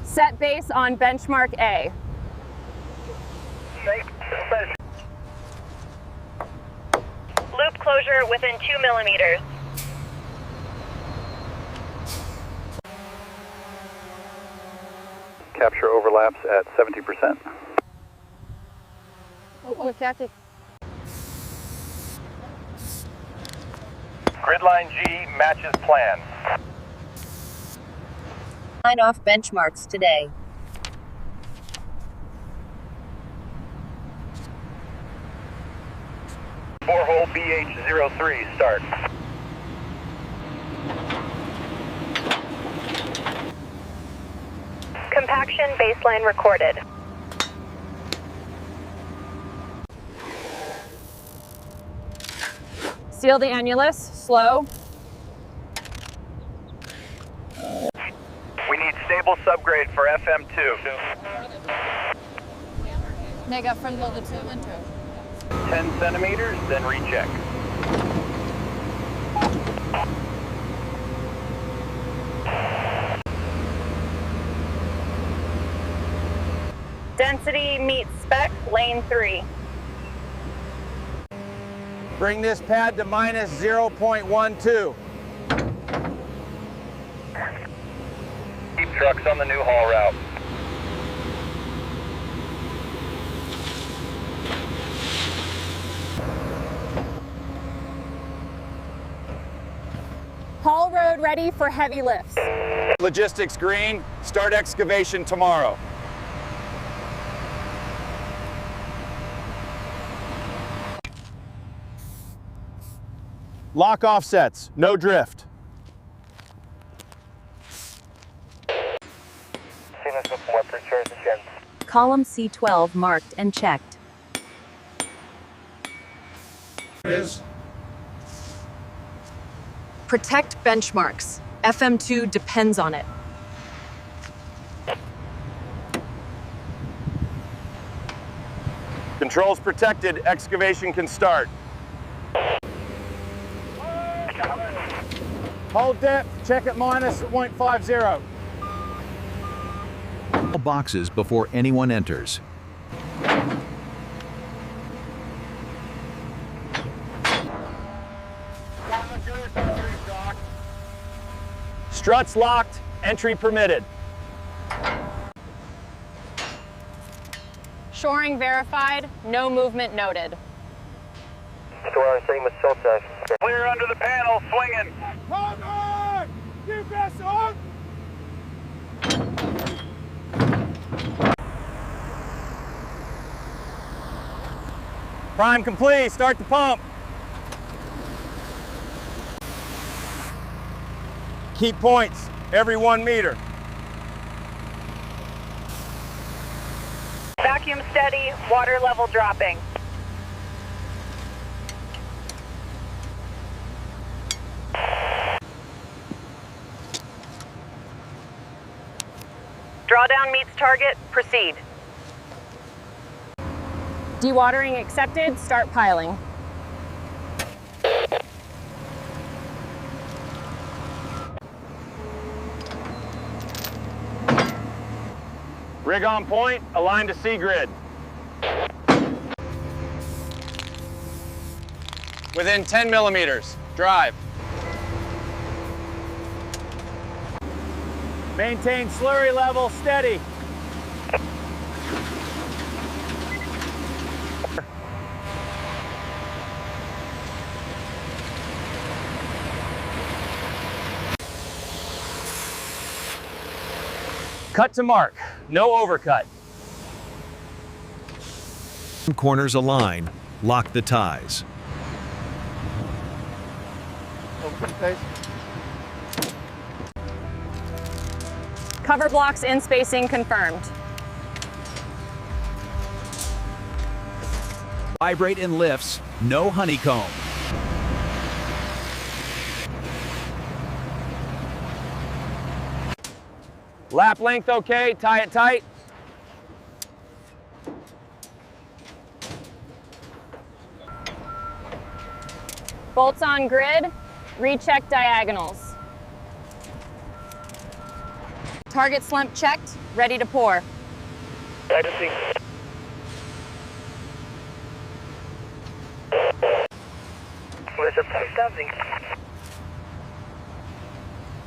Set base on benchmark A. Loop closure within 2 millimeters. Capture overlaps at 70%. Oh, Kathy. Gridline G matches plan. Sign off benchmarks today. Borehole BH03 start. Compaction baseline recorded. Seal the annulus, slow. We need stable subgrade for FM2. Mega front load the 2 and 2. 10 centimeters, then recheck. Density meets spec, lane 3. Bring this pad to minus 0.12. Keep trucks on the new haul route. Haul road ready for heavy lifts. Logistics green, start excavation tomorrow. Lock offsets, no drift. Column C12 marked and checked. Protect benchmarks. FM2 depends on it. Controls protected, excavation can start. Hold depth, check at minus 0.50. Boxes before anyone enters. Struts locked, entry permitted. Shoring verified, no movement noted. Clear under the panel, swinging. Come on! Keep us on! Prime complete, start the pump. Keep points every 1 meter. Vacuum steady, water level dropping. Drawdown meets target, proceed. Dewatering accepted, start piling. Rig on point, aligned to C-grid. Within 10 millimeters, drive. Maintain slurry level steady. Cut to mark, no overcut. Corners align, lock the ties. Cover blocks in spacing confirmed. Vibrate in lifts, no honeycomb. Lap length okay, tie it tight. Bolts on grid, recheck diagonals. Target slump checked, ready to pour.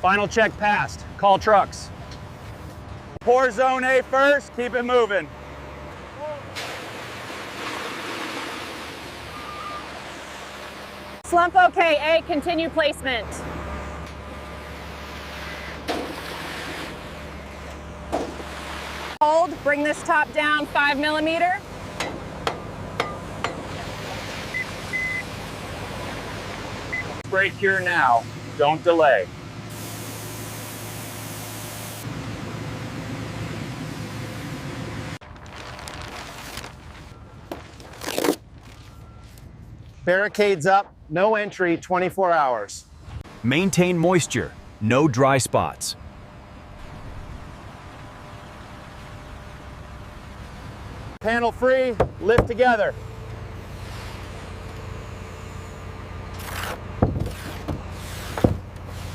Final check passed. Call trucks. Pour zone A first, keep it moving. Slump okay, A, continue placement. Hold, bring this top down 5 millimeter. Spray cure now, don't delay. Barricades up, no entry, 24 hours. Maintain moisture. No dry spots. Panel free, lift together.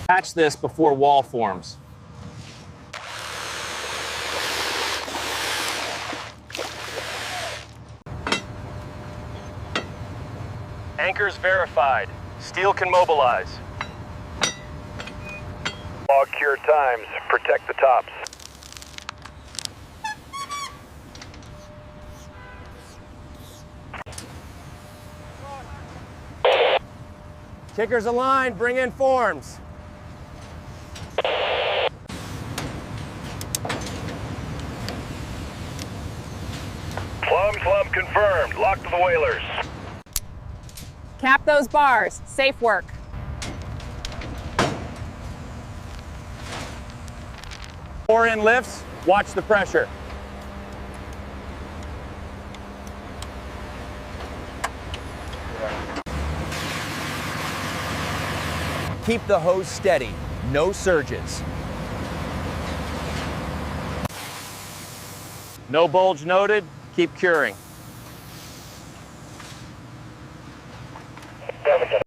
Patch this before wall forms. Anchors verified. Steel can mobilize. Log cure times. Protect the tops. Kickers aligned, bring in forms. Slump confirmed. Lock to the whalers. Cap those bars, safe work. Pour in lifts, watch the pressure. Keep the hose steady, no surges. No bulge noted, keep curing.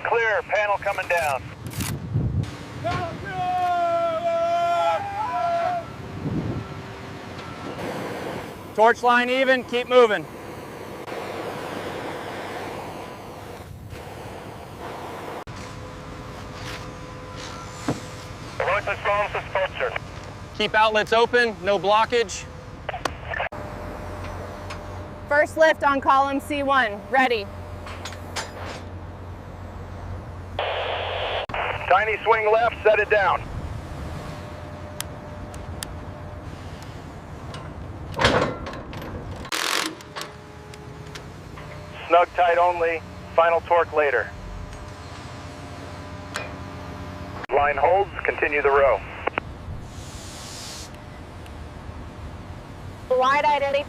Clear. Panel coming down. Torch line even, keep moving. Keep outlets open, no blockage. First lift on column C1, ready. Tiny swing left, set it down. Snug tight only, final torque later. Line holds, continue the row. Wide identity.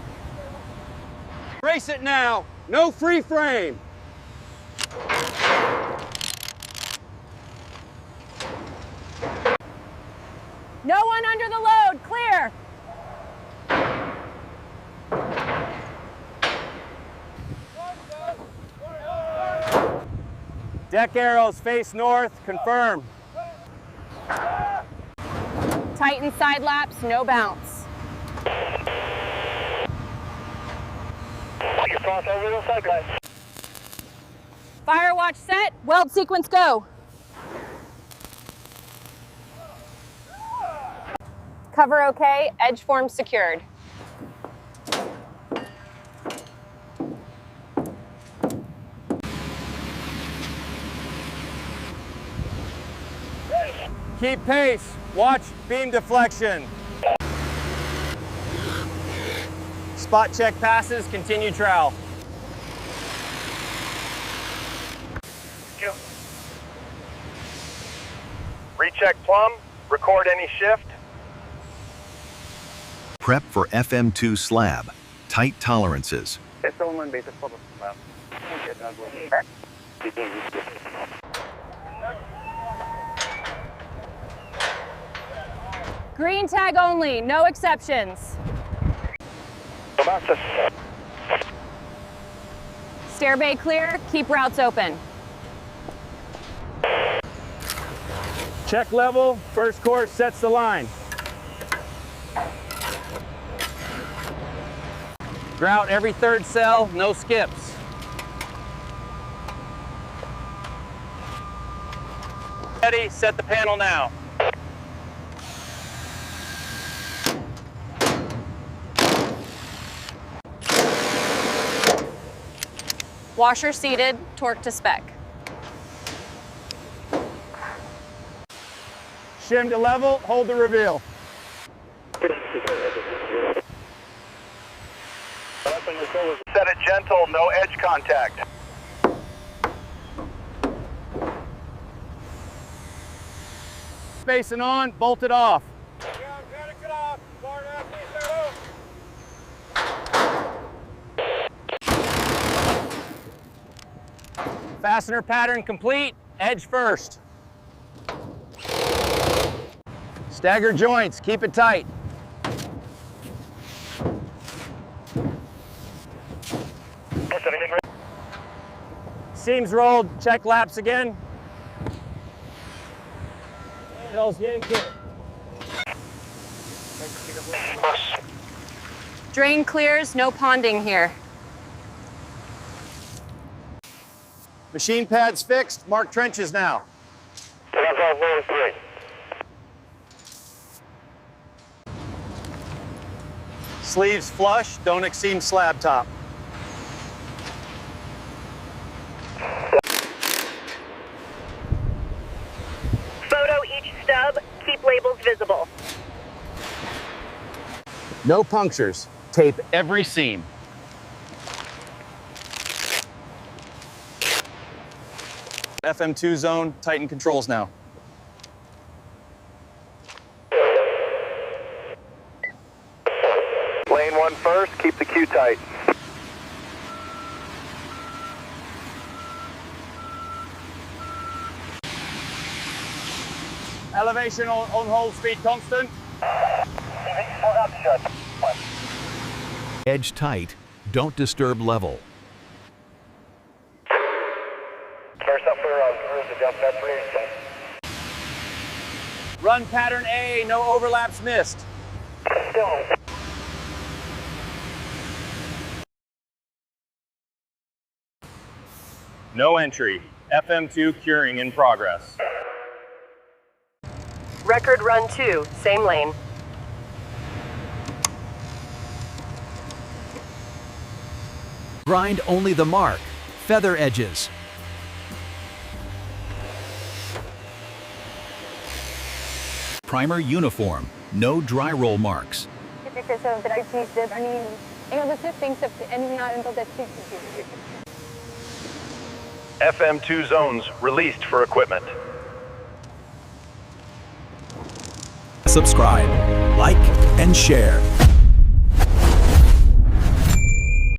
Race it now, no free frame. No one under the load, clear. Deck arrows face north, confirm. Tighten side laps, no bounce. Fire watch set, weld sequence go. Cover okay, edge form secured. Keep pace, watch beam deflection. Spot check passes, continue trowel. Recheck plumb, record any shift. Prep for FM2 slab. Tight tolerances. Green tag only, no exceptions. Stair bay clear, keep routes open. Check level, first course sets the line. Grout every third cell, no skips. Ready, set the panel now. Washer seated, torque to spec. Shim to level, hold the reveal. Set it gentle, no edge contact. Spacing on, bolted off. Fastener pattern complete, edge first. Stagger joints, keep it tight. Seams rolled, check laps again. Drain clears, no ponding here. Machine pads fixed, mark trenches now. Sleeves flush, don't exceed slab top. Photo each stub, keep labels visible. No punctures, tape every seam. FM2 zone, tighten controls now. Lane 1 first, keep the queue tight. Elevation on hold, speed constant. Edge tight, don't disturb level. Run pattern A, no overlaps missed. No entry. FM2 curing in progress. Record run 2, same lane. Grind only the mark, feather edges. Primer uniform, no dry roll marks. FM2 zones released for equipment. Subscribe, like, and share.